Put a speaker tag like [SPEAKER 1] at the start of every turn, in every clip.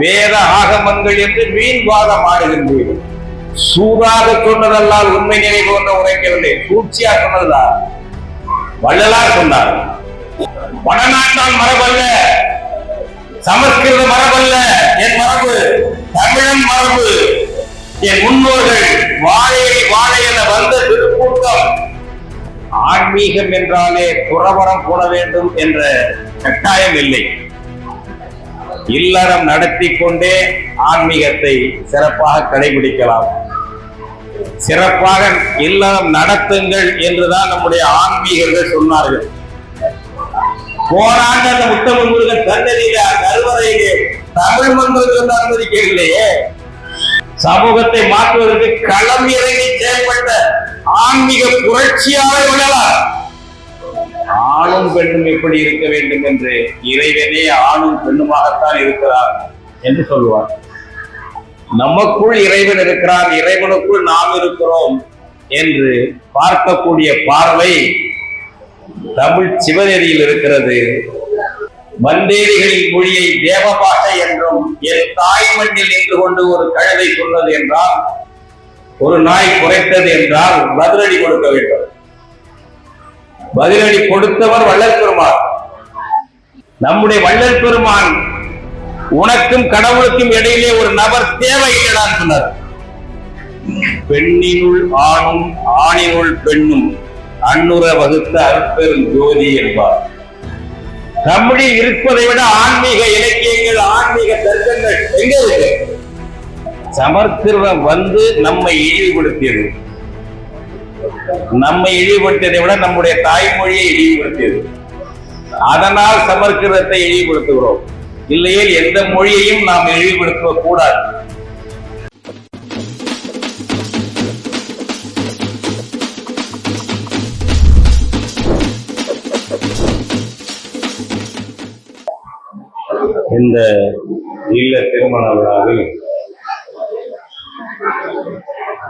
[SPEAKER 1] வேத ஆகமங்கள் என்று வீண்வாதம் ஆடுகின்றீர்கள். சூடாக சொன்னதல்லால் உண்மை நினைவு ஒன்று உரைக்கவில்லை, சூழ்ச்சியா சொன்னதுதான். வள்ளலார் சொன்னார், வடநாட்டால் மரபல்ல, சமஸ்கிருத மரபல்ல என் மரபு, தமிழன் மரபு. என் முன்னோர்கள் வாழை வாழை என வந்த திருக்கூட்டம். ஆன்மீகம் என்றாலே துறவரம் போட வேண்டும் என்ற கட்டாயம் இல்லை. இல்லறம் நடத்தி கொண்டே ஆன்மீகத்தை சிறப்பாக கடைபிடிக்கலாம். சிறப்பாக இல்லறம் நடத்துங்கள் என்றுதான் நம்முடைய ஆன்மீகர்கள் சொன்னார்கள். போராண்ட அந்த முத்தமிழ் முருகன் சன்னதியில கருவறையிலே தமிழ் மன்றத்தில் அனுமதிக்கவில்லையே. சமூகத்தை மாற்றுவதற்கு களம் இறங்கி செயல்பட்ட ஆன்மீக புரட்சியாளர் விடலாம். ஆணும் பெண்ணும் எப்படி இருக்க வேண்டும் என்று இறைவனே ஆணும் பெண்ணுமாகத்தான் இருக்கிறார் என்று சொல்லுவார். நமக்குள் இறைவன் இருக்கிறார், இறைவனுக்குள் நாம் இருக்கிறோம் என்று பார்க்கக்கூடிய பார்வை தமிழ் சிவநெறியில் இருக்கிறது. மந்தேரிகளின் மொழியை தேவபாஷை என்றும் என் தாய் மண்ணில் நின்று கொண்டு ஒரு கழுதை சொன்னது என்றால், ஒரு நாய் குறைத்தது என்றால் பதிலடி கொடுக்க வேண்டும். பதிலடி கொடுத்தவர் வள்ளல் பெருமான். நம்முடைய வள்ளல் பெருமான் உனக்கும் கடவுளுக்கும் இடையிலே ஒரு நபர் தேவையில்லைதான் சொன்னார். பெண்ணினுள் ஆணும் ஆணினுள் பெண்ணும் அன்னுற வகுத்த அற்பெரும் ஜோதி என்பார். தமிழில் இருப்பதை விட ஆன்மீக இலக்கியங்கள், ஆன்மீக தர்க்கங்கள் எங்க இருக்கு? சமஸ்கிருதம் வந்து நம்மை இழிவுபடுத்தியது. நம்மை இழிவுபடுத்தியதை விட நம்முடைய தாய்மொழியை இழிவுபடுத்தியது. அதனால் சமஸ்கிருதத்தை இழிவுபடுத்துகிறோம். இல்லையே எந்த மொழியையும் நாம் இழிவுபடுத்த கூடாது. இந்த இல்ல திருமண விழாவில்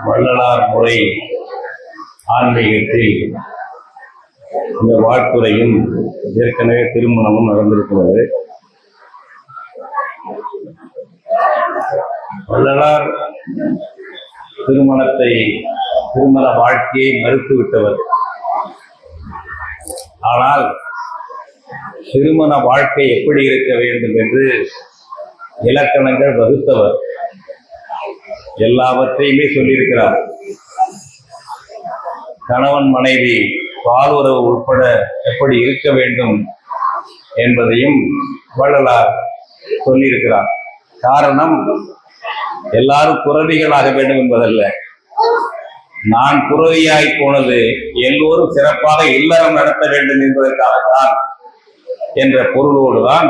[SPEAKER 1] வள்ளலார் முறை ஆன்மீகத்தில் இந்த வாழ்த்துறையும் ஏற்கனவே திருமணமும் நடந்திருக்கிறது. வள்ளலார் திருமண வாழ்க்கையை மறுத்துவிட்டவர். ஆனால் திருமண வாழ்க்கை எப்படி இருக்க வேண்டும் என்று இலக்கணங்கள் வகுத்தவர். எல்லாவற்றையுமே சொல்லியிருக்கிறார். கணவன் மனைவி பாலுறவு உட்பட எப்படி இருக்க வேண்டும் என்பதையும் வள்ளலார் சொல்லியிருக்கிறார். காரணம், எல்லாரும் துறவிகளாக வேண்டும் என்பதல்ல. நான் துறவியாய் போனது எல்லோரும் சிறப்பாக இல்லறம் நடத்த வேண்டும் என்பதற்காகத்தான் என்ற பொருளோடுதான்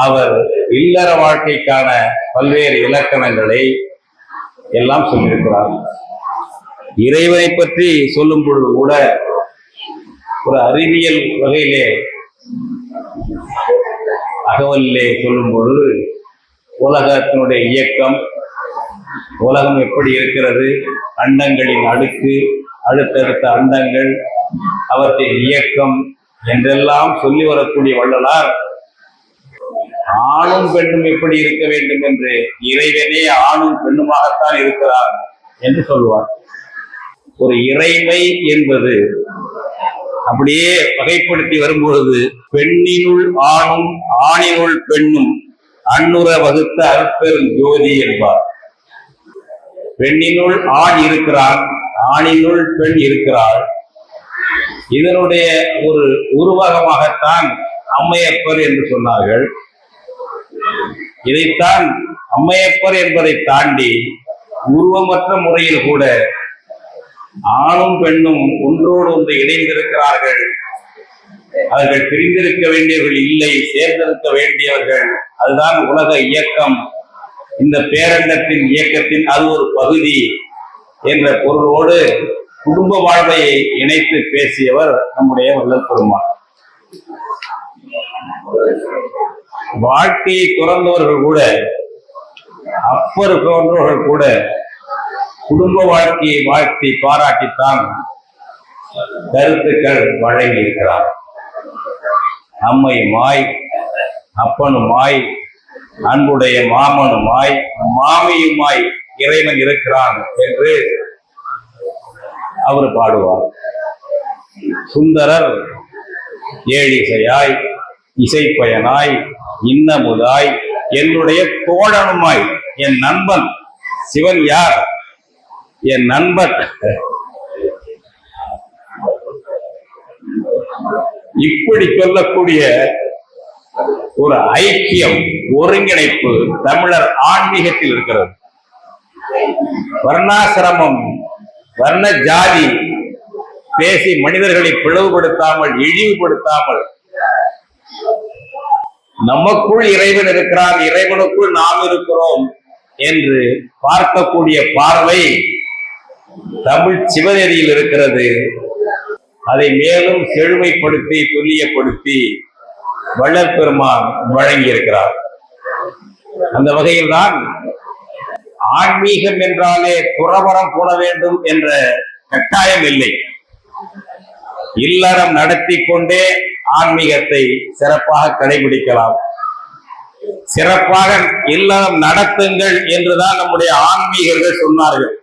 [SPEAKER 1] அவர் இல்லற வாழ்க்கைக்கான பல்வேறு இலக்கணங்களை எல்லாம் சொல்லியிருக்கிறார். இறைவனை பற்றி சொல்லும் பொழுது கூட ஒரு அறிவியல் வகையிலே அகவலிலே சொல்லும் பொழுது உலகத்தினுடைய இயக்கம், உலகம் எப்படி இருக்கிறது, அண்டங்களின் அடுக்கு, அடுத்தடுத்த அண்டங்கள், அவற்றின் இயக்கம் என்றெல்லாம் சொல்லி வரக்கூடிய வள்ளலார் ஆணும் பெண்ணும் எப்படி இருக்க வேண்டும் என்று இறைவனே ஆணும் பெண்ணுமாகத்தான் இருக்கிறார் என்று சொல்லுவார். ஒரு இறைமை என்பது அப்படியே வகைப்படுத்தி வரும்பொழுது பெண்ணினுள் ஆணும் ஆணினுள் பெண்ணும் அன்னுற வகுத்த அற்பெரும் ஜோதி என்பார். பெண்ணினுள் ஆண் இருக்கிறான், ஆணினுள் பெண் இருக்கிறாள். இதனுடைய ஒரு உருவகமாகத்தான் அம்மையப்பர் என்று சொன்னார்கள். இதைத்தான் அம்மையப்பர் என்பதை தாண்டி உருவமற்ற முறையில் கூட ஆணும் பெண்ணும் ஒன்றோடு ஒன்று இணைந்திருக்கிறார்கள். அவர்கள் பிரிந்திருக்க வேண்டியவர்கள் இல்லை, சேர்ந்திருக்க வேண்டியவர்கள். அதுதான் உலக இயக்கம், இந்த பேரண்டத்தின் இயக்கத்தின் அது ஒரு பகுதி என்ற பொருளோடு குடும்ப வாழ்வையை இணைத்து பேசியவர் நம்முடைய வள்ளல் பெருமான். வாழ்க்கையை துறந்தவர்கள் கூட, அப்பர் போன்றவர்கள் கூட குடும்ப வாழ்க்கையை வாழ்த்தி பாராட்டித்தான் கருத்துக்கள் வழங்கி இருக்கிறார். அம்மையுமாய் அப்பனுமாய் அன்புடைய மாமனுமாய் மாமியுமாய் இறைவன் இருக்கிறான் என்று அவர் பாடுவார். சுந்தரர் ஏழிசையாய் இசைப்பயனாய் இன்னமுதாய் என்னுடைய தோழனுமாய், என் நண்பன். சிவன் யார்? என் நண்பன். இப்படி சொல்லக்கூடிய ஒரு ஐக்கியம், ஒருங்கிணைப்பு தமிழர் ஆன்மீகத்தில் இருக்கிறது. வர்ணாசிரமம், வர்ண ஜாதி பேசி மனிதர்களை பிளவுபடுத்தாமல், இழிவுபடுத்தாமல், நமக்குள் இறைவன் இருக்கிறான், இறைவனுக்குள் நாம் இருக்கிறோம் என்று பார்க்கக்கூடிய பார்வை தமிழ் சிவநெறியில் இருக்கிறது. அதை மேலும் செழுமைப்படுத்தி துல்லியப்படுத்தி வள்ளல் பெருமான் வழங்கி இருக்கிறார். அந்த வகையில் தான் ஆன்மீகம் என்றாலே துறவரம் போட வேண்டும் என்ற கட்டாயம் இல்லை. இல்லறம் நடத்தி கொண்டே ஆன்மீகத்தை சிறப்பாக கடைபிடிக்கலாம். சிறப்பாக இல்லறம் நடத்துங்கள் என்றுதான் நம்முடைய ஆன்மீகர்கள் சொன்னார்கள்.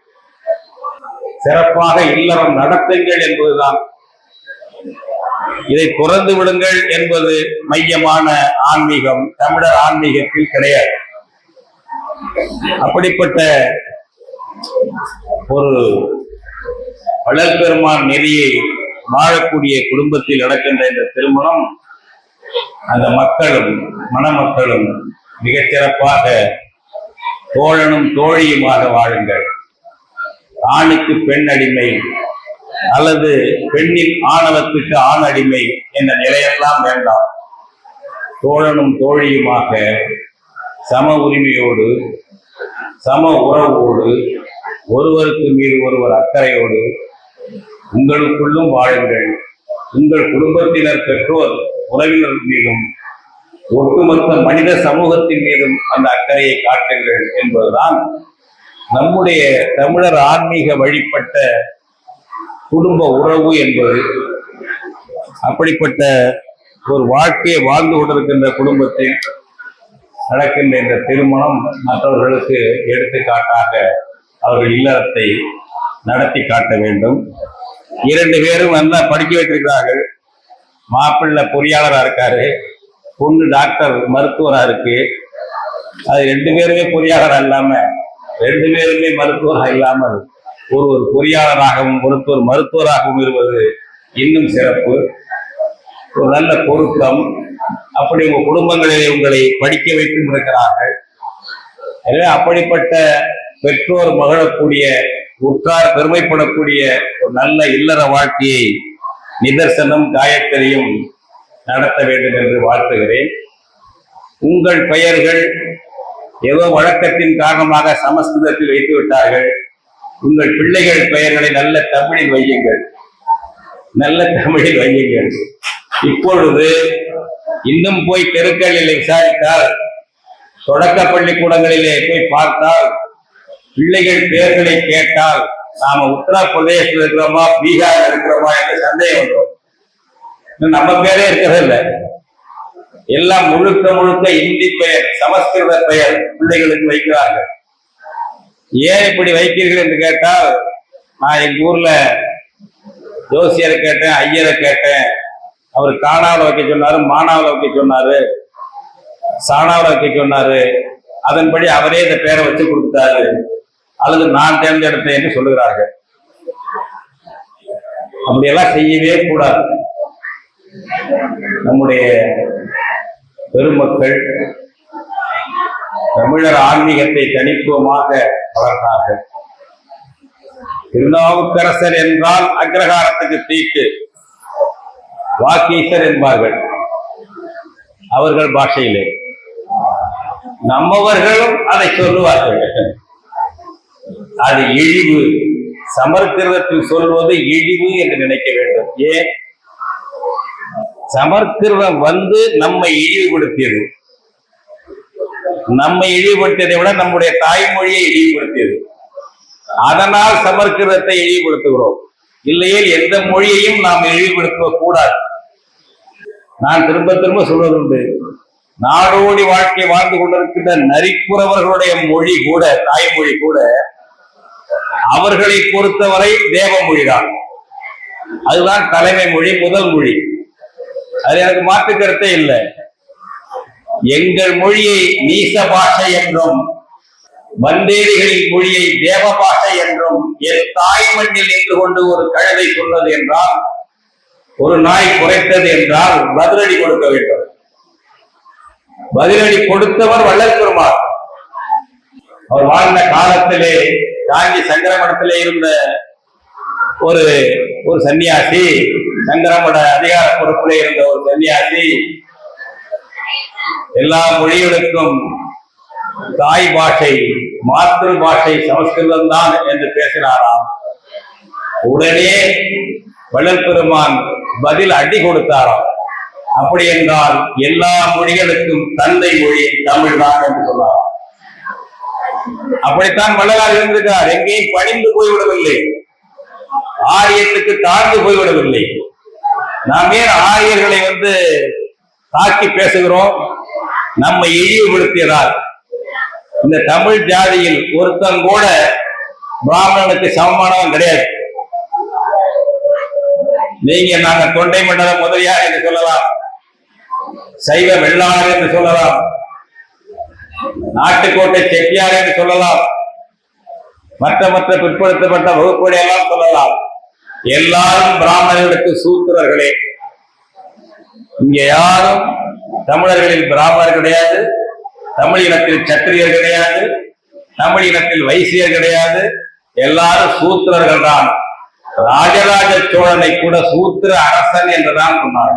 [SPEAKER 1] சிறப்பாக இல்லறம் நடத்துங்கள் என்பதுதான். இதை துறந்து விடுங்கள் என்பது மையமான ஆன்மீகம் தமிழர் ஆன்மீகத்தில் கிடையாது. அப்படிப்பட்ட ஒரு வள்ளல் பெருமான் நெறியை வாழக்கூடிய குடும்பத்தில் நடக்கின்ற இந்த திருமணம், அந்த மக்களும் மணமக்களும் மிகச்சிறப்பாக தோழனும் தோழியுமாக வாழுங்கள். ஆணுக்கு பெண் அடிமை அல்லது பெண்ணின் ஆணவத்துக்கு ஆண் அடிமை என்ற நிலையெல்லாம் வேண்டாம். தோழனும் தோழியுமாக சம உரிமையோடு, சம உறவோடு, ஒருவருக்கு மீது ஒருவர் அக்கறையோடு உங்களுக்குள்ளும் வாழுங்கள். உங்கள் குடும்பத்தினர், பெற்றோர், உறவினர் மீதும் ஒட்டுமொத்த மனித சமூகத்தின் மீதும் அந்த அக்கறையை காட்டுங்கள் என்பதுதான் நம்முடைய தமிழர் ஆன்மீக வழிபட்ட குடும்ப உறவு என்பது. அப்படிப்பட்ட ஒரு வாழ்க்கையை வாழ்ந்து கொண்டிருக்கின்ற குடும்பத்தில் நடக்கின்ற இந்த திருமணம் மற்றவர்களுக்கு எடுத்துக்காட்டாக அவர்கள் இல்லறத்தை நடத்தி காட்ட வேண்டும். 2 பேரும் நல்லா படிக்க வைத்திருக்கிறார்கள். மாப்பிள்ளை பொறியாளரா இருக்காரு, பொண்ணு டாக்டர் மருத்துவரா இருக்கு. அது 2 பேருமே பொறியாளர் இல்லாம, 2 பேருமே மருத்துவராக இல்லாமல் ஒருவர் பொறியாளராகவும் ஒருத்தர் மருத்துவராகவும் இருப்பது இன்னும் சிறப்பு. ஒரு நல்ல பொருத்தம். அப்படி உங்க குடும்பங்களிலே உங்களை படிக்க வைத்தும் இருக்கிறார்கள். எனவே அப்படிப்பட்ட பெற்றோர் மகிழக்கூடிய, உற்றார் பெருமைப்படக்கூடிய ஒரு நல்ல இல்லற வாழ்க்கையை நிதர்சனம் காயத்ரியும் நடத்த வேண்டும் என்று வாழ்த்துகிறேன். உங்கள் பெயர்கள் ஏதோ வழக்கத்தின் காரணமாக சமஸ்கிருதத்தில் வைத்து விட்டார்கள். உங்கள் பிள்ளைகள் பெயர்களை நல்ல தமிழில் வையுங்கள், நல்ல தமிழில் வையுங்கள். இப்பொழுது இன்னும் போய் தெருக்களில் விசாரித்தால், தொடக்க பள்ளிக்கூடங்களிலே போய் பார்த்தால், பிள்ளைகள் பெயர்களை கேட்டால் நாம உத்தரப்பிரதேசத்தில் இருக்கிறோமா பீகார் இருக்கிறோமா என்ற சந்தேகம் வரும். நம்ம பேரே இருக்கிறதில்லை. எல்லாம் முழுக்க முழுக்க இந்தி பெயர், சமஸ்கிருத பெயர் பிள்ளைகளுக்கு வைக்கிறார்கள். ஏன் இப்படி வைக்கிறீர்கள் என்று கேட்டால், நான் எங்க ஊர்ல ஜோசியரை கேட்டேன், ஐயரை கேட்டேன். அவர் காணாவில் வைக்க சொன்னாரு, மானாவில் வைக்க சொன்னாரு, சாணாவில் வைக்க சொன்னாரு. அதன்படி அவரே இந்த பேரை வச்சு கொடுத்தாரு, அல்லது நான் தேர்ந்தெடுத்தேன் என்று சொல்லுகிறார்கள். அப்படியெல்லாம் செய்யவே கூடாது. நம்முடைய பெருமக்கள் தமிழர் ஆன்மீகத்தை தனித்துவமாக வளர்த்தார்கள். திருநாவுக்கரசர் என்றால் அக்ரஹாரத்துக்கு தீட்டு, வாக்கீசர் என்பார்கள் அவர்கள் பாஷையிலே. நம்மவர்களும் அதை சொல்லுவார்கள். அது இழிவு. சமஸ்கிருதத்தில் சொல்வது இழிவு என்று நினைக்க வேண்டும். ஏன்? சமஸ்கிருதம் நம்மை இழிவுபடுத்தியது. நம்மை இழிவுபடுத்தியதை விட நம்முடைய தாய்மொழியை இழிவுபடுத்தியது. அதனால் சமஸ்கிருதத்தை இழிவுபடுத்துகிறோம். இல்லையே எந்த மொழியையும் நாம் இழிவுபடுத்த கூடாது. நான் திரும்ப திரும்ப சொல்வதுண்டு, நாடோடி வாழ்க்கை வாழ்ந்து கொண்டிருக்கின்ற நரிக்குறவர்களுடைய மொழி கூட, தாய்மொழி கூட அவர்களை பொறுத்தவரை தேவ மொழிதான். அதுதான் தலைமை மொழி, முதல் மொழி. அது எனக்கு மாற்று கருத்தே இல்லை. எங்கள் மொழியை நீச பாஷை என்றும் வந்தேரிகளின் மொழியை தேவ பாஷை என்றும் என் தாய் மண்ணில் நின்று கொண்டு ஒரு கழுதை சொன்னது என்றால், ஒரு நாய் குறைத்தது என்றால் பதிலடி கொடுக்க வேண்டும். பதிலடி கொடுத்தவர் வள்ளல் பெருமாள். அவர் வாழ்ந்த காலத்திலே காஞ்சி சங்கரமடத்திலே இருந்த ஒரு சன்னியாசி, சங்கரமட அதிகார பொறுப்பிலே இருந்த ஒரு சன்னியாசி, எல்லா மொழிகளுக்கும் தாய் பாஷை, மாத்திரு பாஷை சமஸ்கிருதம் தான் என்று பேசினாராம். உடனே வள்ளல் பெருமான் பதில் அடி கொடுத்தாராம். அப்படி என்றால் எல்லா மொழிகளுக்கும் தந்தை மொழி தமிழ் தான் என்று சொன்னார். அப்படித்தான் வள்ளலார் இருந்திருக்கார். எங்கேயும் பணிந்து போய்விடவில்லை, ஆரியத்துக்கு தாழ்ந்து போய்விடவில்லை. நாம் ஏன் ஆரியர்களை தாக்கி பேசுகிறோம்? நம்மை இழிவுபடுத்தியதால். இந்த தமிழ் ஜாதியில் ஒருத்தன் கூட பிராமணனுக்கு சமமானவன் கிடையாது. நீங்க நாங்க தொண்டை மண்டல முதலியார் என்று சொல்லலாம், சைவ வெள்ளாளர் என்று சொல்லலாம், நாட்டுக்கோட்டை செட்டியார் என்று சொல்லலாம், மற்ற பிற்படுத்தப்பட்ட வகுப்புகளை எல்லாம் சொல்லலாம். எல்லாரும் பிராமணர்களுக்கு சூத்திரர்களே. இங்க யாரும் தமிழர்களில் பிராமணர் கிடையாது, தமிழ் இனத்தில் சத்திரியர் கிடையாது, தமிழ் இனத்தில் வைசியர் கிடையாது. எல்லாரும் சூத்திரர்கள் தான். ராஜராஜ சோழனை கூட சூத்திர அரசன் என்றுதான் சொன்னார்.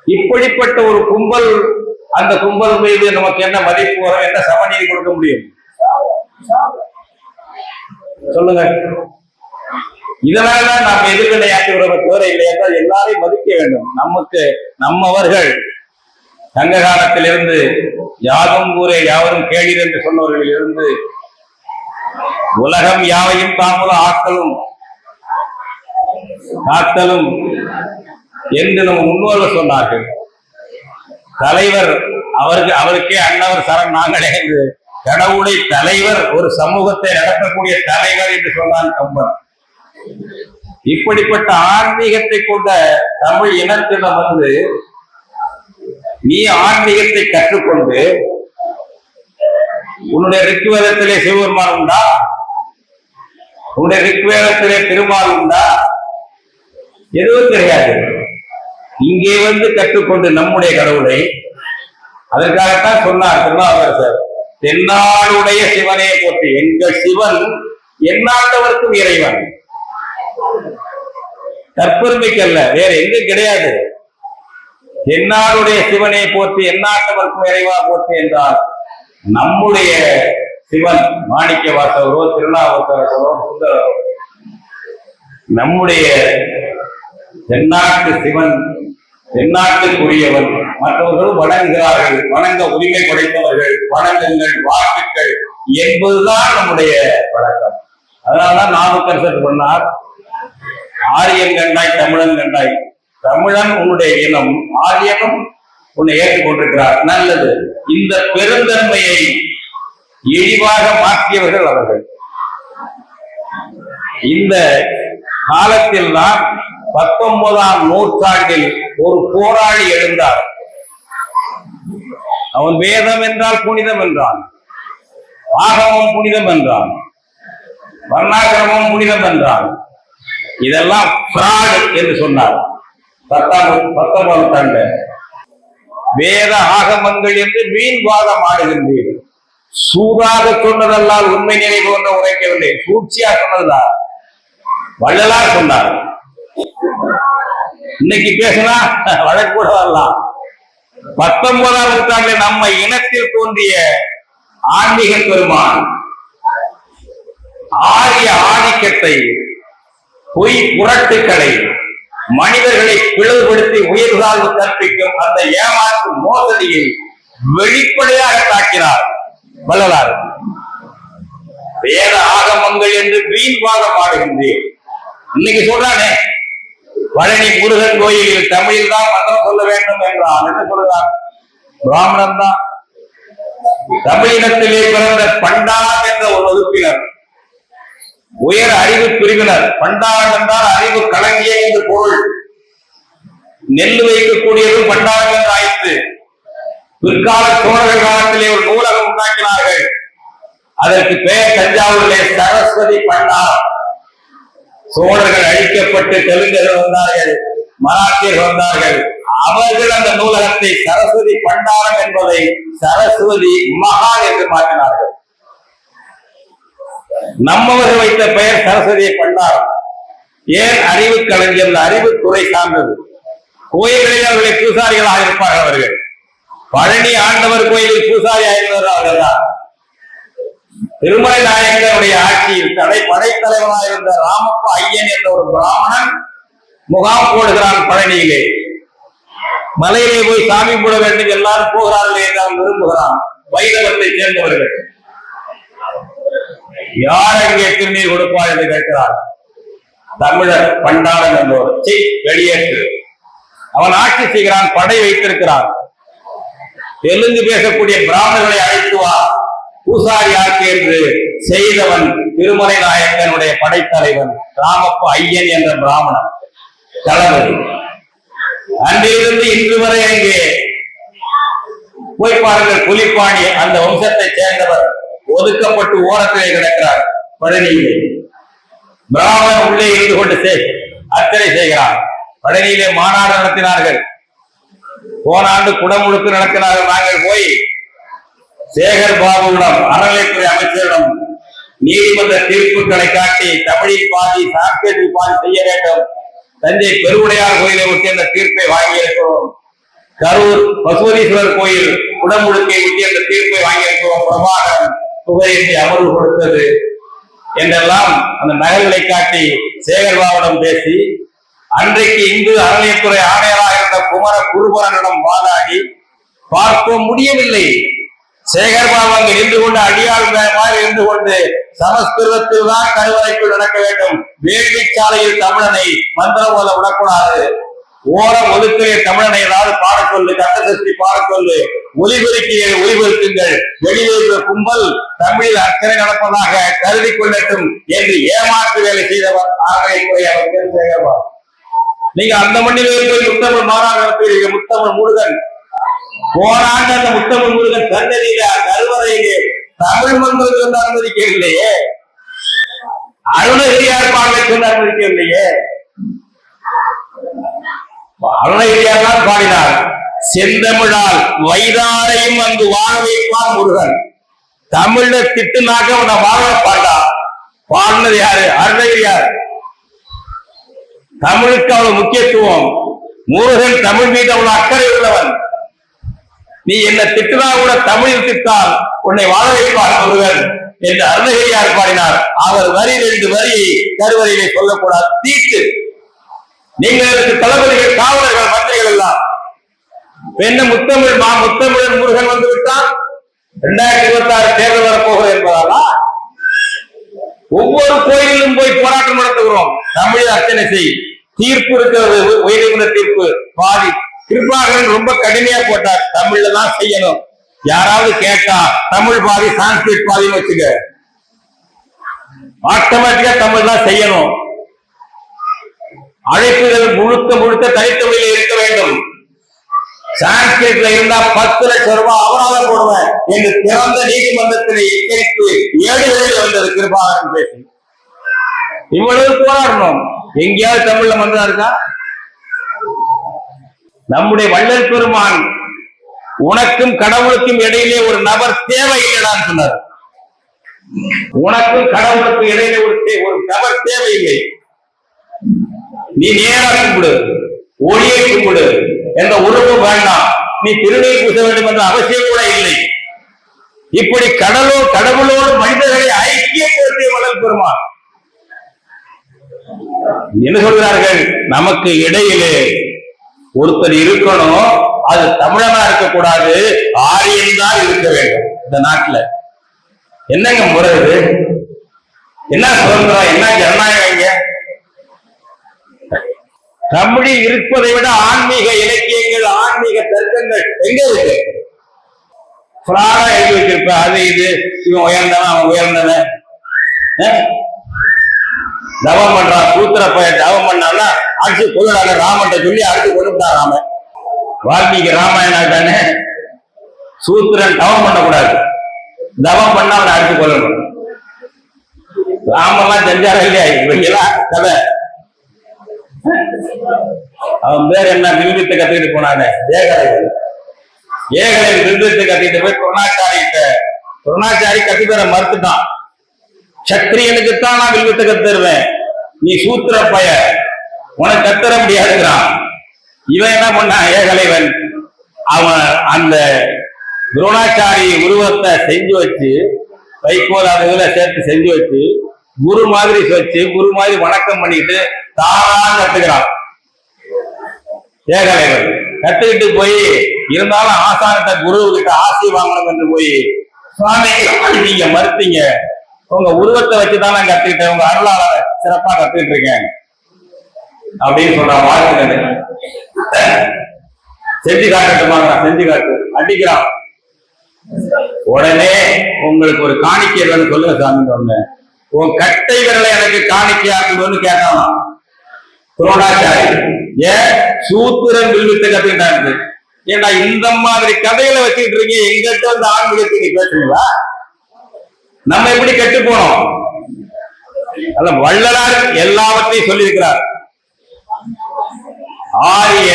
[SPEAKER 1] இப்படிப்பட்ட ஒரு கும்பல், அந்த கும்பல் மீது நமக்கு என்ன மதிப்பு வரும், என்ன சமநீதி கொடுக்க முடியும்? சொல்லுங்க. இதனால்தான் நாம் எதிர்வினையாற்றி வருவதை தவிர இல்லை என்றால் எல்லாரையும் மதிக்க வேண்டும். நம்மவர்கள் சங்க காலத்திலிருந்து யாதும் ஊரே யாவரும் கேளீர் என்று சொன்னவர்களில் இருந்து உலகம் யாவையும் தாமுல காத்தலும் என்று நம் முன்னோர்கள் சொன்னார்கள். தலைவர் அவருக்கே அன்னவர் சரண் நாங்களே என்று கடவுளை தலைவர், ஒரு சமூகத்தை நடத்தக்கூடிய தலைவர் என்று சொன்னான் கம்பன். இப்படிப்பட்ட ஆன்மீகத்தை கொண்ட தமிழ் இனத்திடம் நீ ஆன்மீகத்தை கற்றுக்கொண்டு உன்னுடைய ரிக்வேதத்திலே சிவபெருமான் உண்டா? உன்னுடைய ரிக்வேதத்திலே திருமால் உண்டா? எதுவும் தெரியாது. இங்கே கற்றுக்கொண்டு நம்முடைய கடவுளை, அதற்காகத்தான் சொன்னார் திருநாவுக்கரசர், தென்னாடுடைய சிவனே போற்றி. எங்கள் சிவன் எந்நாட்டவர்க்கும் இறைவன், தற்பெருமைக்கல்ல, வேற எங்க கிடையாது. தென்னாடுடைய சிவனை போற்றி எந்நாட்டவர்க்கும் இறைவா போற்றி என்றால் நம்முடைய சிவன் மாணிக்க வாசகரோ திருநாவுக்கரசரோ சுந்தரோ, நம்முடைய தென்னாட்டு சிவன், தென்னாட்டுக்குரியவன். மற்றவர்களும் வணங்குகிறார்கள், வணங்க உரிமை படைத்தவர்கள், வணங்குங்கள், வாக்குகள் என்பதுதான் நம்முடைய வழக்கம். அதனால்தான் நாவுக்கரசர் சொன்னார், ஆரியன் கண்டாய் தமிழன் கண்டாய். தமிழன் உன்னுடைய இனம், ஆரியனும் உன்னை ஏற்றுக்கொண்டிருக்கிறார், நல்லது. இந்த பெருந்தன்மையை இழிவாக மாற்றியவர்கள் அவர்கள். இந்த காலத்தில் தான் 19ஆம் நூற்றாண்டில் ஒரு போராளி எழுந்தார். அவன் வேதம் என்றால் புனிதம் என்றான், ஆகமம் புனிதம் என்றான், வர்ணாசிரமம் புனிதம் என்றான். இதெல்லாம் பிராடு என்று சொன்னார். 19ஆம் நூற்றாண்டு வேத ஆகமங்கள் என்று வீண்வாதம் ஆடுகின்றீர்கள். சூதாக சொன்னதல்லால் உண்மை நினைவு ஒன்று உரைக்கவில்லை, சூழ்ச்சியா சொன்னதுதான். வள்ளலார் சொன்னார். இன்னைக்கு பேசினா வழக்கு கூட வரலாம். 19ஆம் நூற்றாண்டில் நம்ம இனத்தில் தோன்றிய ஆன்மீக பெருமான் ஆரிய ஆதிக்கத்தை, பொய் புரட்டுக்களை, மனிதர்களை பிளவுபடுத்தி உயிர்தாழ்வு கற்பிக்கும் அந்த ஏமாற்று மோசடியை வெளிப்படையாக தாக்கினார் வள்ளலார். வேத ஆகமங்கள் என்று வீண்வாதம் ஆடுகின்றேன். இன்னைக்கு சொல்றானே, பழனி முருகன் கோயிலில் தமிழில் தான் மந்திரம் சொல்ல வேண்டும் என்றால் என்ன சொல்கிறார்? பிராமணன் தான். தமிழினத்திலே பிறந்த பண்டாரம் என்ற ஒரு வகுப்பினர், உயர் அறிவு பிரிவினர். பண்டாரம் என்றால் அறிவு களஞ்சியம் என்று பொருள். நெல் வைக்கக்கூடியதும் பண்டாரம் என்று ஆயிற்று. பிற்கால சோழர்கள் காலத்திலே ஒரு நூலகம் உண்டாக்கினார்கள். அதற்கு பெயர் தஞ்சாவூரிலே சரஸ்வதி பண்டாரம். சோழர்கள் அழிக்கப்பட்டு தெலுங்கர்கள் வந்தார்கள், மராட்டியர்கள் வந்தார்கள். அவர்கள் அந்த நூலகத்தை சரஸ்வதி பண்டாரம் என்பதை சரஸ்வதி மகால் என்று மாற்றினார்கள். நம்மவர்கள் வைத்த பெயர் சரஸ்வதி பண்டாரம். ஏன்? அறிவு களஞ்சியம், அறிவுத்துறை சார்ந்தது. கோயில்களில் அவர்களை பூசாரிகளாக இருப்பார்கள். அவர்கள் பழனி ஆண்டவர் கோயிலில் பூசாரி ஆயிருந்தவர் அவர்கள்தான். திருமலை நாயக்கருடைய ஆட்சியில் படைத்தலைவராக இருந்த ராமப்ப ஐயன் என்ற ஒரு பிராமணன் முகாம் போடுகிறான் பழனியிலே. மலையிலே போய் சாமி போட வேண்டும், எல்லாரும் போகிறார்கள் என்று அவன் விரும்புகிறான். வைணவத்தை சேர்ந்தவர்கள். யார் அங்கே திருநீர் கொடுப்பார் என்று கேட்கிறார். தமிழர் பண்டாரன் என்பவர். வெளியேற்று. அவன் ஆட்சி செய்கிறான், படை வைத்திருக்கிறான். தெலுங்கு பேசக்கூடிய பிராமணர்களை அழைத்து வா, பூசாரி ஆட்சி என்று செய்தவன் திருமலை நாயக்கனுடைய படைத்தலைவன் ராமப்ப ஐயன் என்ற பிராமணன் தளபதி. அன்றிலிருந்து இன்று வரை அங்கே போய் பாருங்கள். புலிப்பாணி அந்த வம்சத்தை சேர்ந்தவர் ஒதுக்கப்பட்டு ஓரத்திலே கிடக்கிறார் பழனியிலே. பிராமணன் உள்ளே இருந்து கொண்டு அர்ச்சனை செய்கிறார். பழனியிலே மாநாடு நடத்தினார்கள். போன ஆண்டு குடமுழுக்கு நடத்தினார்கள். நாங்கள் போய் சேகர் பாபுவிடம், அறநிலைத்துறை அமைச்சரிடம் நீதிமன்ற தீர்ப்புகளை காட்டி தமிழில் பாதி சாஸ்திரத்தில் பாதி செய்ய வேண்டும். தஞ்சை பெருவுடையார் கோயிலை ஒட்டி அந்த தீர்ப்பை வாங்கியிருக்கிறோம். கரூர் பசுவதீஸ்வரர் கோயில் குடமுழுக்கை ஒட்டி அந்த தீர்ப்பை வாங்கியிருக்கிறோம். பிரபாகரன் புகழேற்றி அமர்வு கொடுத்தது என்றெல்லாம் அந்த நகல்களை காட்டி சேகர்பாபுடன் பேசி, அன்றைக்கு இந்து அறநிலையத்துறை ஆணையராக இருந்த குமர குருபரனிடம் வாதாடி பார்க்க முடியவில்லை. சேகர்பாபு அங்கு நின்று கொண்டு அடியாள் மாதிரி இருந்து கொண்டு சமஸ்கிருதத்தில் தான் கருவறைக்குள் நடக்க வேண்டும், வேள்வி சாலையில் தமிழனை மந்திரம் போல விடக்கூடாது, ஓரம் ஒதுக்கிலே தமிழனை ஏதாவது பாட சொல்லு, கந்தசக்தி பாட சொல்லு, ஒலிபெருக்கியை ஒலிபெருக்குங்கள், வெளியே கும்பல் தமிழில் அக்கறை நடப்பதாக கருதி கொள்ளட்டும் என்று ஏமாற்று வேலை செய்தவர் ஆணையத்துறை அமைச்சர் சேகர்பாபு. நீங்க அந்த மண்ணிலே போய் முத்தமிழ் மாநாடு நடத்துவீங்க. முத்தமிழ் முருகன் போராண்ட அந்த முத்தமிழ் முருகன் சன்னதியில கருவறையிலே தமிழ் மந்திரம் சொல்ல அனுமதிக்கவில்லையே, அருணகிரியார் பாடலை சொல்ல அனுமதிக்கவில்லையே. அருணகிரியார் தான் பாடினார், செந்தமிழால் வைதாரையும் அங்கு வாழ வைப்பான் முருகன். தமிழ்ல திட்டுனாக்க உன்னை வாழ பாண்டா. பாடினது யாரு? அருணகிரியார். தமிழுக்கு அவ்வளவு முக்கியத்துவம். முருகன் தமிழ் மீது அவ்வளவு அக்கறை உள்ளவன். நீ என்ன திட்டுனா கூட தமிழில் திட்டால் உன்னை வாழ வைப்பார் முருகன் என்று அருணகிரியார் பாடினார். அவர் வரி 2 வரியை கருவறையிலே சொல்லக்கூடாது. தீட்டு. நீங்கள் தளபதிகள், காவலர்கள், மந்திரிகள் எல்லாம் என்ன முத்தமிழன் முருகன் வந்து விட்டால் 2026 தேர்தல் வரப்போகிறது என்பதாலா ஒவ்வொரு கோயிலும் போய் போராட்டம் நடத்துகிறோம். தமிழில் அர்ச்சனை செய். தீர்ப்பு இருக்கிறது, உயர்நீதிமன்ற தீர்ப்பு. பாதி கிருபாகரன் ரொம்ப கடுமையா போட்டார், தமிழ்ல தான் செய்யணும். யாராவது கேட்டா தமிழ் பாதி சான்ஸ்கிரிட் பாதின்னு வச்சுக்க, ஆட்டோமேட்டிக்கா தமிழ் தான் செய்யணும். அழைப்புகள் முழுக்க தனித்தமிழில் இருக்க வேண்டும். சான்ஸ்கிரிட்ல இருந்தா 10 லட்சம் ரூபாய் அபராதம் போடுவேன் என்று திறந்த நீதிமன்றத்தில் எச்சரித்து 7 வழியில் வந்தது கிருபாகரன் பேசி. இவ்வளவு போராடணும். எங்கேயாவது தமிழ்ல மந்திரம் இருக்கா? நம்முடைய வள்ளல் பெருமான் உனக்கும் கடவுளுக்கும் இடையிலே ஒரு நபர் தேவையில்லைன்னு சொன்னார். உனக்கும் கடவுளுக்கும் இடையிலே ஒரு நபர் தேவையில்லை. நீ நேரா கும்பிடு, ஒளியை கும்பிடு, என்ற உறவு வேண்டாம். நீ திருநீர் பூச வேண்டும் என்ற அவசியம் கூட இல்லை. இப்படி கடவுளோடு மனிதர்களை ஐக்கியப்படுத்திய வள்ளல் பெருமான் என்ன சொல்கிறார்கள்? நமக்கு இடையிலே ஒருத்தர் இருக்கணும், அது தமிழனா இருக்கக்கூடாது, ஆரியன் தான் இருக்க வேண்டும். இந்த நாட்டுல என்னங்க முறை? என்ன சுதந்திரம், என்ன ஜனநாயகம்? தமிழில் இருப்பதை விட ஆன்மீக இலக்கியங்கள், ஆன்மீக தர்க்கங்கள் எங்க இருக்கு? புராணம் எழுதி வச்சிருப்ப, அது இது, இவன் உயர்ந்தவன் அவன் உயர்ந்தவன், தவம் பண்றான், சூத்திர பையன் தவம் பண்ணான்னா அடிச்சு கொள்ளாத ராமன் சொல்லி அடிச்சு கொண்டுட்டான் ராமன். வால்மீகி ராமாயணம் தானே, சூத்திரன் தவம் பண்ணக்கூடாது, தவம் பண்ணா அவனை அடிச்சு கொள்ளணும். ராமெல்லாம் செஞ்சாரா இல்லையா? இவங்கெல்லாம் கதை. அவன் பேர் என்ன? வில்வித்தை கத்துக்கிட்டு போனானே ஏகலைவன். ஏகலைவன் வில்வித்தை கத்துக்கிட்டு போய் துரோணாச்சாரி கத்து தர மறுத்துட்டான். சத்திரியனுக்குத்தான் நான் வில்வித்தை கத்து தருவேன், நீ சூத்திர பய உனக்கு கத்தர முடியாதுங்கிறான். இவன் என்ன பண்ணான்? ஏகலைவன் அவன் அந்த துரோணாச்சாரி உருவத்தை செஞ்சு வச்சு, வைக்கோல் அதுல சேர்த்து செஞ்சு வச்சு, குரு மாதிரி வச்சு, குரு மாதிரி வணக்கம் பண்ணிட்டு தாரான் கத்துக்கிறான். ஏகலைவன் கத்துக்கிட்டு போய் இருந்தாலும் ஆசானத்தை குரு கிட்ட ஆசி வாங்கணும் என்று போய், சுவாமி நீங்க மறுத்தீங்க, உங்க உருவத்தை வச்சுதான் நான் கத்துக்கிட்டேன், உங்க அருளால சிறப்பா கத்துக்கிட்டு இருக்கேன் அப்படின்னு சொல்றான். வாழ்க்கை செஞ்சு காட்டட்டுமா? செஞ்சு காட்டு. அடிக்கிறான். உடனே உங்களுக்கு ஒரு காணிக்கை சொல்லுங்க சாமி, ஒண்ணு உன் கட்டை விரலை எனக்கு காணிக்கையாக்கணும்னு கேட்டானா துரோணாச்சாரி. ஏன்? சூத்திரன் வில்வித்தை கத்துக்கிட்டாரு. ஏன்னா இந்த மாதிரி கதையில வச்சுக்கிட்டு இருக்கீங்க, எங்கிட்ட வந்து ஆன்மீகத்தை நீ பேசுறீங்களா? நம்ம எப்படி கெட்டு போனோம்? அல்ல, வள்ளலார் எல்லாவற்றையும் சொல்லி இருக்கிறார். ஆரிய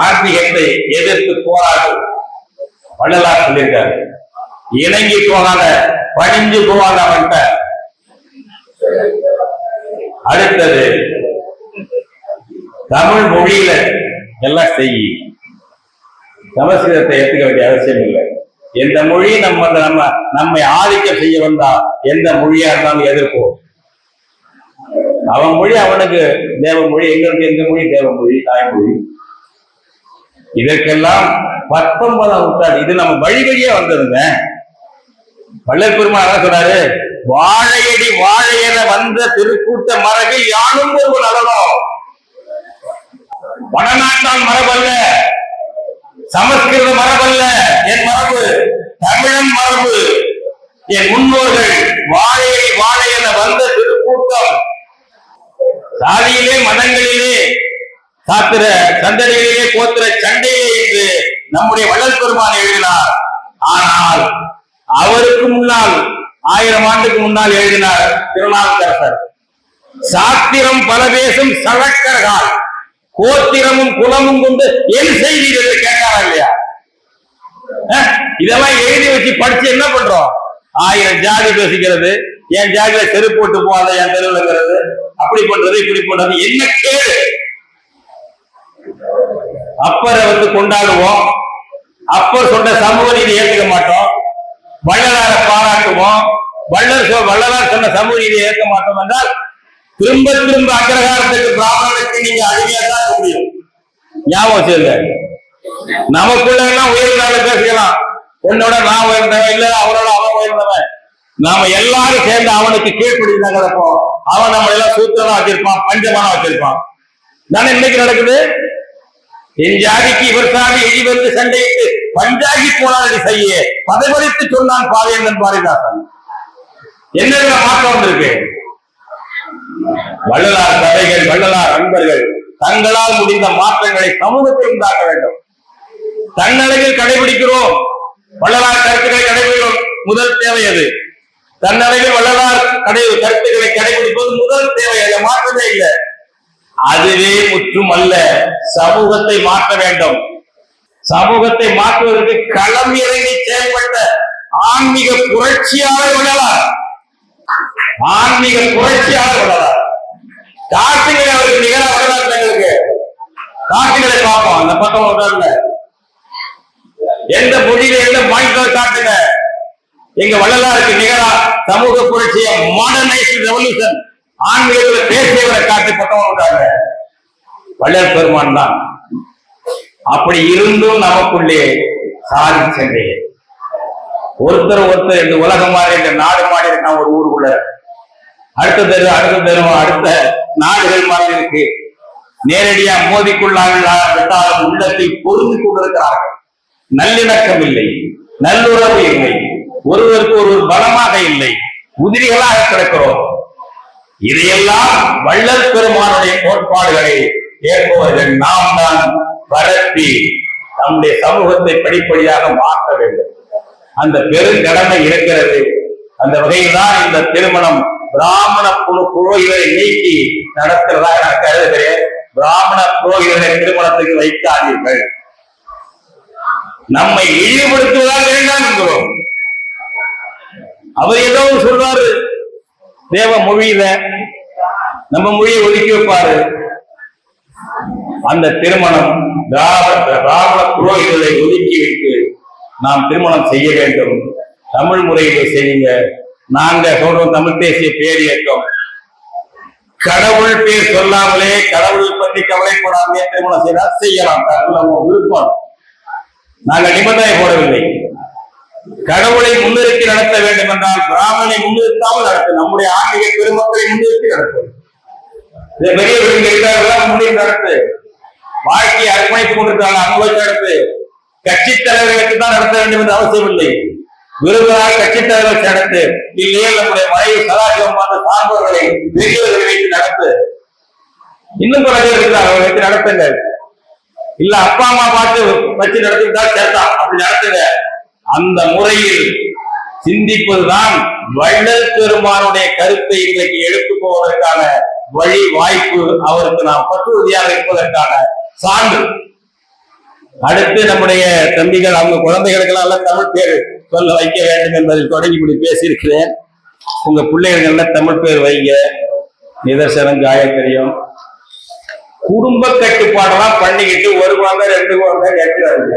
[SPEAKER 1] ஆன்மீகத்தை எதிர்த்து போராடு வள்ளலார் சொல்லியிருக்காரு. இணங்கி போகாத, பணிஞ்சு போகாத அவன்கிட்ட. அடுத்தது தமிழ் மொழியில எல்லாம் செய்ய, சமஸ்கிருதத்தை ஏற்றுக்க வேண்டிய அவசியம் இல்லை. எந்த மொழி நம்மை ஆதிக்கம் செய்ய வந்தா எந்த மொழியா இருந்தாலும் எதிர்ப்போம். அவன் மொழி அவனுக்கு தேவ மொழி, எங்களுக்கு எந்த மொழி தேவ மொழி, தாய்மொழி. இதற்கெல்லாம் 19ஆம் நூற்றாண்டு இது நம்ம வழி வழியே வந்ததுங்க. வள்ளல் பெருமாள் சொல்றாரு, வாழையடி வாழையென வந்த திருக்கூட்ட மரபில் யானும் ஒரு நலனோ. வடநாட்டால் மரபல்ல, சமஸ்கிருத மரபல்ல என் மரபு, தமிழன் மரபு. என் முன்னோர்கள் வாழையடி வாழையென வந்த திருக்கூட்டம். சாதியிலே, மதங்களிலே, சாத்திர சந்ததிகளிலே, கோத்திர சண்டையிலே என்று நம்முடைய வள்ளல் பெருமான் எழுதினார். ஆனால் அவருக்கு முன்னால் 1000 ஆண்டுக்கு முன்னால் எழுதினார் திருநாவுக்கரசர். சாத்திரம் பல பேசும் சழக்கர்கள், கோத்திரமும் குலமும் கொண்டு என் செய்தி என்று கேட்டாரா இல்லையா? இதெல்லாம் எழுதி வச்சு படிச்சு என்ன பண்றோம்? 1000 ஜாதி பேசிக்கிறது, என் ஜாதியில செருப்பு போட்டு போகாத என் தெருவுங்கிறது, அப்படி பண்றது இப்படி பண்றது, என்ன கேடு? அப்பரை கொண்டாடுவோம், அப்பர் சொன்ன சமூக நீதி ஏற்றுக்க மாட்டோம், வள்ளலார பாராட்டுவோம், வள்ளலார் சொன்ன சமூக நீதியை ஏற்க மாட்டோம் என்றால் திரும்ப திரும்ப அக்ரகாரத்துக்கு பிராமணனுக்கு நீங்க அடிமையா தான் முடியும். ஞாபகம் செய்யுங்க. நமக்குள்ள எல்லாம் உயர்ந்தால பேசிக்கலாம், உன்னோட நான் உயர்ந்தவன் இல்ல, அவனோட அவன் உயர்ந்தவன், நாம எல்லாரும் சேர்ந்து அவனுக்கு கீழ்ப்படிதான் கிடப்போம். அவன் நம்ம எல்லாம் சூத்திரமா வச்சிருப்பான், பஞ்சமானா வச்சிருப்பான். தானே இன்னைக்கு நடக்குது. என் ஜாதிக்கு இவர் சாதி எழி வந்து சண்டையிட்டு பஞ்சாகி போனாடி செய்ய பதவரித்து சொன்னான் பாவேந்தன் பாரதிதாசன். என்ன மாற்றம் வந்திருக்கு? வள்ளலார் கதைகள், வள்ளலார் அன்பர்கள் தங்களால் முடிந்த மாற்றங்களை சமூகத்தை உண்டாக்க வேண்டும். தன்னளவில் கடைபிடிக்கிறோம், வள்ளலார் கருத்துக்களை கடைபிடிக்கிறோம், முதல் தேவை அது. தன்னளவில் வள்ளலார் கருத்துக்களை கடைபிடிப்பது முதல் தேவை, அதை மாற்றமே இல்லை. அதுவே முற்றும் அல்ல, சமூகத்தை மாற்ற வேண்டும். சமூகத்தை மாற்றுவதற்கு களம் இறங்கி செயல்பட்ட ஆன்மீக புரட்சியாளர் வள்ளலார். ஆன்மீக புரட்சியாளர் வள்ளலார். காட்டுகளை அவருக்கு நிகழ வரலாற்றுங்களுக்கு காட்டுகளை பார்ப்போம். அந்த பக்கம் உட்கார்ல எந்த மொழியில எந்த மாநில காட்டுங்க. எங்க வள்ளலாருக்கு நிகழா சமூக புரட்சியை மாடர்னைசேஷன் ரெவல்யூஷன் ஆன்மீகத்தில் பேசியவரை காட்டு பக்கம் விட்டாங்க வள்ளல் பெருமான் தான். அப்படி இருந்தும் நமக்குள்ளே சாதி சண்டை, ஒருத்தர் இந்த உலகம் மாறி இந்த நாடு மாறி இருக்கான். ஒரு ஊருக்குள்ள அடுத்த தெரு அடுத்த நாடுகள் மாறி இருக்கு. நேரடியா மோதிக்கொள்ளாவிட்டாலும் உள்ளத்தில் பொருந்து கொண்டிருக்கிறார்கள். நல்லிணக்கம் இல்லை, நல்லுறவு இல்லை, ஒருவருக்கு ஒரு பலமாக இல்லை, உதிரிகளாக கிடக்கிறோம். இதையெல்லாம் வள்ளல் பெருமானுடைய கோட்பாடுகளை ஏற்பவர்கள் நாம் தான் பரப்பி நம்முடைய சமூகத்தை படிப்படியாக மாற்ற வேண்டும். அந்த பெருங்கடமை இருக்கிறது. அந்த வகையில் தான் இந்த திருமணம் பிராமண புரோகிதரை நீக்கி நடத்துறதா நான் கருதுகிறேன். பிராமண புரோகிதரை திருமணத்துக்கு வைக்காதீர்கள். நம்மை இழிவுபடுத்துவதா வேண்டாம் என்கிறோம். அவர் ஏதோ சொல்றாரு தேவ மொழியில, நம்ம மொழியை ஒதுக்கி வைப்பாரு. அந்த திருமணம் பிராமண புரோகிதரை ஒதுக்கி வைத்து நாம் திருமணம் செய்ய வேண்டும். தமிழ் முறையிலே செய்யுங்க. நாங்க சொல்றோம் தமிழ் தேசிய பேர் இயக்கம். கடவுள் பேர் சொல்லாமலே, கடவுளை பற்றி கவலைப்படாமலே திருமணம் செய்தால் செய்யலாம். விருப்பம். நாங்கள் நிபந்தனை போடவில்லை. கடவுளை முன்னிறுத்தி நடத்த வேண்டும் என்றால் பிராமணனை முன்னிறுத்தாமல் நடத்தும். நம்முடைய ஆன்மீக பெருமக்களை முன்னிறுத்தி நடத்தும். பெரியவர்கள் இருக்கிறார்கள், முன்னிறுத்தி நடத்து. வாழ்க்கையை அர்ப்பணித்துக் கொண்டிருக்கிறாங்க, அனுபவித்து நடத்து. கட்சி தலைவர்களுக்கு தான் நடத்த வேண்டும் என்று அவசியம் இல்லை. விருதுகளால் கட்சி தலைவர் நடத்து. இல்லையே நம்முடைய மனைவி சதாசிவம் பார்த்த சார்ந்தவர்களை பெரியவர்களை வைத்து நடத்து. இன்னும் பல பேர் இருக்கிறார், அவர்களை வைத்து நடத்துங்க. இல்ல அப்பா அம்மா பார்த்து வச்சு நடத்திவிட்டா சேர்த்தா அப்படி நடத்துங்க. அந்த முறையில் சிந்திப்பதுதான் வள்ளல் பெருமானுடைய கருத்தை இன்றைக்கு எடுத்து போவதற்கான வழி வாய்ப்பு. அவருக்கு நாம் பற்றுறுதியாக இருப்பதற்கான சான்று. அடுத்து நம்முடைய தம்பிகள் அவங்க குழந்தைகளுக்கெல்லாம் தமிழ் பேர் சொல்ல வைக்க வேண்டும் என்பதில் தொடங்கி இப்படி பேசியிருக்கிறேன். உங்க பிள்ளைகள்ல தமிழ் பேர் வைங்க. நிதர்சனம், காயத்ரியம். குடும்ப கட்டுப்பாடெல்லாம் பண்ணிக்கிட்டு ஒரு குழந்தை 2 குழந்தை கேட்கிறாங்க.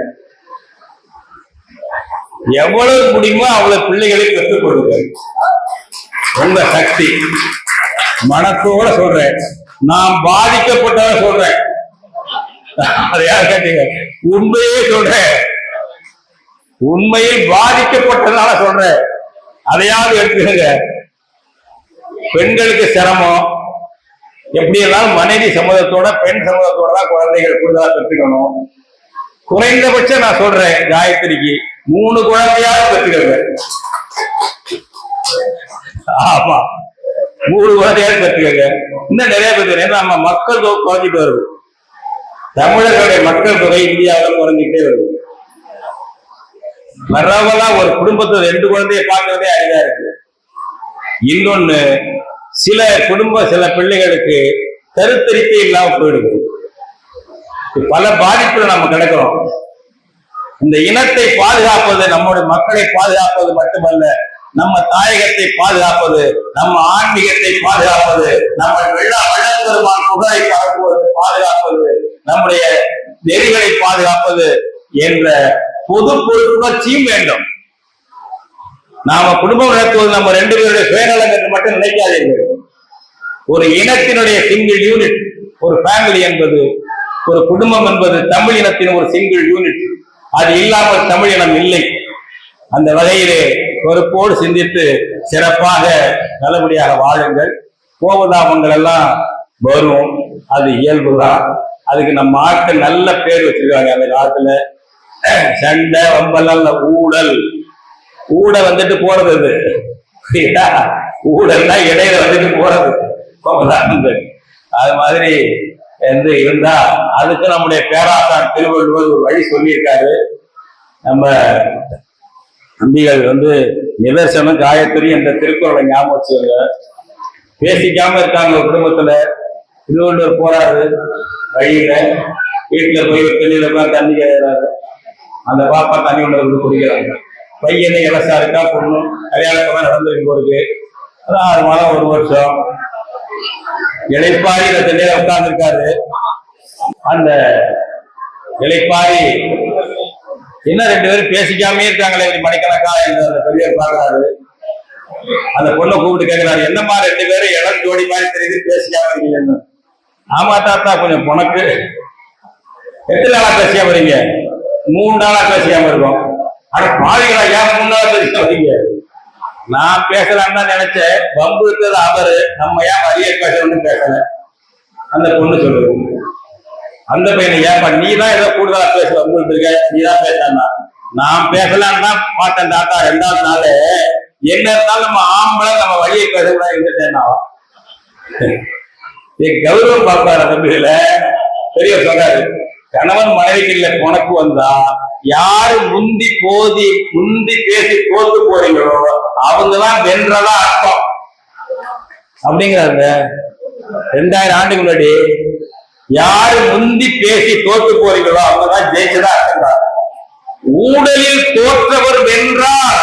[SPEAKER 1] எவ்வளவு முடியுமோ அவ்வளவு பிள்ளைகளை பெற்றுக் கொடுங்க. உங்க சக்தி. மனத்தோட சொல்றேன், நான் பாதிக்கப்பட்டத சொல்றேன். அதை யார் கேட்டீங்க? உண்மையே சொல்றேன். உண்மையில் பாதிக்கப்பட்டதால சொல்றேன். அதையாவது எடுத்துக்கங்க. பெண்களுக்கு சிரமம். எப்படி எல்லாம் மனைவி சம்மதத்தோட பெண் சம்மதத்தோட தான் குழந்தைகள் கூடுதலா பெற்றுக்கணும். குறைந்தபட்சம் நான் சொல்றேன், காயத்ரிக்கு 3 குழந்தையாவது பெற்றுக்கங்க. ஆமா, 3 குழந்தையாவது பெற்றுக்கங்க. இன்னும் நிறைய பேர் நம்ம மக்கள் தொகை குறைஞ்சிட்டு வருது. தமிழர்களுடைய மக்கள் தொகை இந்தியாவில் குறைஞ்சிட்டே வருது. வரவெல்லாம் ஒரு குடும்பத்துல 2 குழந்தைய பார்க்கறதே அரிதா இருக்கு. இன்னொன்னு, சில சில பிள்ளைகளுக்கு கருத்தரிப்பே இல்லாம போயிடுது. பல பாதிப்புல நம்ம கிடக்கிறோம். இந்த இனத்தை பாதுகாப்பது, நம்முடைய மக்களை பாதுகாப்பது மட்டுமல்ல, நம்ம தாயகத்தை பாதுகாப்பது, நம்ம ஆன்மீகத்தை பாதுகாப்பது, நம்ம வள்ளல் புகழை பரப்புவது, பாதுகாப்பது, நம்முடைய நெறிகளை பாதுகாப்பது என்ற பொது பொறுப்புணர்ச்சியும் வேண்டும். நாம குடும்பம் நடத்துவது நம்ம 2 பேருடைய சுயநலம் என்று மட்டும் நினைக்காதீர்கள். ஒரு இனத்தினுடைய சிங்கிள் யூனிட், ஒரு ஃபேமிலி என்பது, ஒரு குடும்பம் என்பது தமிழ் இனத்தின் ஒரு சிங்கிள் யூனிட். அது இல்லாமல் தமிழ் இனம் இல்லை. அந்த வகையிலே பொறுப்போடு சிந்தித்து சிறப்பாக நல்லபடியாக வாழுங்கள். கோபதாபங்கள் எல்லாம் வரும், அது இயல்புதான். அதுக்கு நம்ம ஆட்கள் நல்ல பேர் வச்சிருக்காங்க. அந்த காலத்துல சண்டை வம்பெல்லாம் ஊழல் வந்துட்டு போறது. அது ஊழல்னா இடையில வந்துட்டு போறது. அது மாதிரி இருந்தா அதுக்கு நம்முடைய பேராசான் திருவள்ளுவர் ஒரு வழி சொல்லியிருக்காரு. நம்ம நம்பிகள் நிதர்சனம், காயத்ரி என்ற திருக்குறளை ஞாபகம் வச்சுங்க. பேசிக்காம இருக்காங்க ஒரு குடும்பத்துல. திருவள்ளுவர் போறாரு வழியில, வீட்டுல போய் வெளியில உட்காந்து தண்ணி கேட்கிறாரு. அந்த பாப்பா தண்ணி ஒன்று குடிக்கிறாங்க. பையனை இலசா இருக்கா, பொண்ணு கல்யாணமா நடந்திருக்கு. ஒரு 6 மாதம் 1 வருஷம் இளைப்பாரி இந்த தண்ணியில உட்கார்ந்து இருக்காரு. அந்த இளைப்பாரி என்ன 2 பேரும் பேசிக்காமே இருக்காங்களே மணிக்கணக்கா என்று அந்த பெரியவர் பாக்குறாரு. அந்த பொண்ணை கூப்பிட்டு கேட்கிறாரு, என்னமா 2 பேரும் இளம் ஜோடி மாதிரி தெரியுது, பேசிக்காம இருக்கீங்கன்னு. ஆமா தாத்தா, கொஞ்சம் பொணக்கு. எத்தனை நாளா பேசியாம வரீங்க? 3 நாளா பேசியாம இருக்கோம். ஆனா பாதிகளா ஏன் 3 நாளா பேசியாம வரீங்க? நான் பேசலான்னு தான் நினைச்சேன். வம்பு இருக்கிறது அவரு, நம்ம ஏன் வழியை பேசணும்னு பேசல. அந்த பொண்ணு சொல்லுது, அந்த பையனை ஏப்பா நீ தான் ஏதோ கூடுதலா பேச வந்துருக்க, நீ தான் பேசா, நான் பேசலான்னு தான் பார்த்தேன் தாத்தா. 2வது நாள் என்ன இருந்தாலும் நம்ம ஆம்பளை நம்ம வழியை பேசக்கூடாது இருந்துட்டேன்னா கௌரவம் பார்ப்பாரு. தம்பியில பெரிய சொல்றாரு, கணவன் மனைவிகள்ல உனக்கு வந்தா யாரு முந்தி பேசி தோத்து போறீங்களோ அவங்கதான் வென்றதா அர்த்தம் அப்படிங்கிறாங்க. 2000 ஆண்டுக்கு முன்னாடி யாரு முந்தி பேசி தோத்து போறீங்களோ அவங்கதான் ஜெயிச்சதா அர்த்தம். ஊடலில் தோற்றவர் வென்றார்.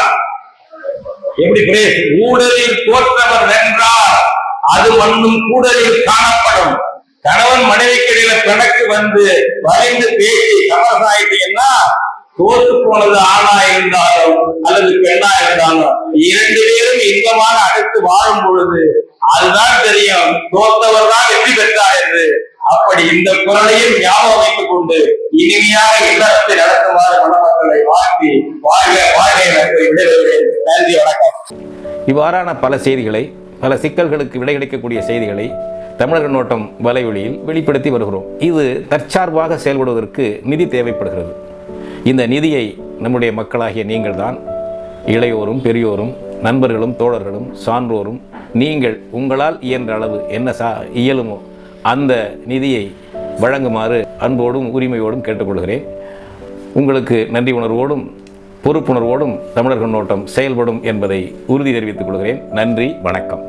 [SPEAKER 1] எப்படி பிரேஸ்? ஊடலில் தோற்றவர் வென்றார், அது மண்ணும் கூடலில் காணப்படும். கணவன் மனைவிக்கு இடையில கணக்கு வந்து வளைந்து பேசி சமரசாயிட்டீங்கன்னா தோத்து போனது ஆணா இருந்தாலும் அல்லது பெண்ணா இருந்தாலும் 2 பேரும் இன்பமான அடுத்து வாழும் பொழுது அதுதான் தெரியும் தோத்தவர் தான் வெற்றி பெற்றார் என்று. அப்படி இந்த குரலையும் ஞாபகம் வைத்துக் கொண்டு இனிமையாக இல்லத்தை நடத்துமாறு மணமக்களை வாழ்த்தி வாழ்க வாழ்க என்று விடைபெறுகிறேன். நன்றி, வணக்கம்.
[SPEAKER 2] இவ்வாறான பல செய்திகளை, பல சிக்கல்களுக்கு விடை கிடைக்கக்கூடிய செய்திகளை தமிழர் கண்ணோட்டம் வலையொலியில் வெளிப்படுத்தி வருகிறோம். இது தற்சார்பாக செயல்படுவதற்கு நிதி தேவைப்படுகிறது. இந்த நிதியை நம்முடைய மக்களாகிய நீங்கள் தான், இளையோரும் பெரியோரும் நண்பர்களும் தோழர்களும் சான்றோரும் நீங்கள் உங்களால் இயன்ற அளவு என்ன இயலுமோ அந்த நிதியை வழங்குமாறு அன்போடும் உரிமையோடும் கேட்டுக்கொள்கிறேன். உங்களுக்கு நன்றி உணர்வோடும் பொறுப்புணர்வோடும் தமிழர் கண்ணோட்டம் செயல்படும் என்பதை உறுதி தெரிவித்துக் கொள்கிறேன். நன்றி, வணக்கம்.